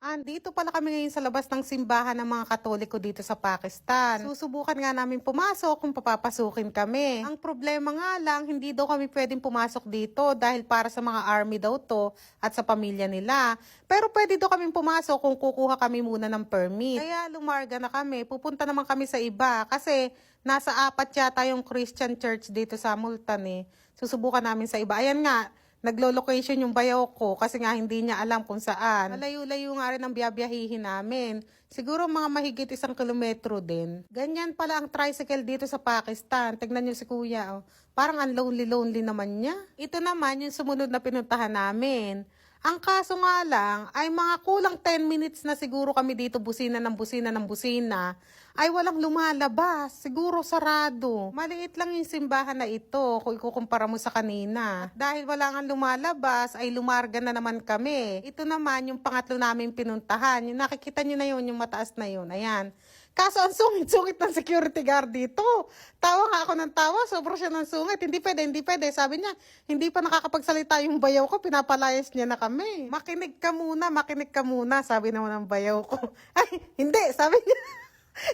Andito pala kami ngayon sa labas ng simbahan ng mga Katoliko dito sa Pakistan. Susubukan nga namin pumasok kung papapasukin kami. Ang problema nga lang, hindi daw kami pwedeng pumasok dito dahil para sa mga army daw to at sa pamilya nila. Pero pwede daw kaming pumasok kung kukuha kami muna ng permit. Kaya lumarga na kami. Pupunta naman kami sa iba kasi nasa 4 yata yung Christian church dito sa Multan eh. Susubukan namin sa iba. Ayan nga. Naglo-location yung bayaw ko kasi nga hindi niya alam kung saan. Malayo-layo nga rin ang biyabiyahihin namin. Siguro mga mahigit 1 kilometro din. Ganyan pala ang tricycle dito sa Pakistan. Tignan niyo si kuya. Oh. Parang ang lonely-lonely naman niya. Ito naman yung sumunod na pinuntahan namin. Ang kaso nga lang ay mga kulang 10 minutes na siguro kami dito busina ng busina ng busina ay walang lumalabas. Siguro sarado. Maliit lang yung simbahan na ito kung ikukumpara mo sa kanina. At dahil wala nga lumalabas ay lumarga na naman kami. Ito naman yung pangatlo naming pinuntahan. Yung nakikita nyo na yun, yung mataas na yun. Ayan. Kaso ang sungit-sungit ng security guard dito. Tawa nga ako ng tawa, sobrang siya ng sungit. Hindi pwede, hindi pwede. Sabi niya, hindi pa nakakapagsalita yung bayaw ko, pinapalayas niya na kami. Makinig ka muna, sabi naman ng bayaw ko. Ay, hindi, sabi niya.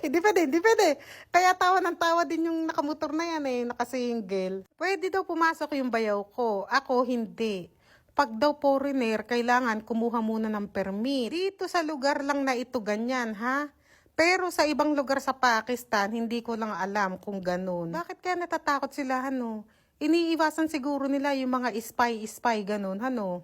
Hindi pwede, hindi pwede. Kaya tawa ng tawa din yung nakamotor na yan eh, nakasingle. Pwede daw pumasok yung bayaw ko, ako hindi. Pag daw foreigner, kailangan kumuha muna ng permit. Dito sa lugar lang na ito ganyan, ha? Pero sa ibang lugar sa Pakistan, hindi ko lang alam kung ganun. Bakit kaya natatakot sila, ano? Iniiwasan siguro nila yung mga spy-spy ganun, ano?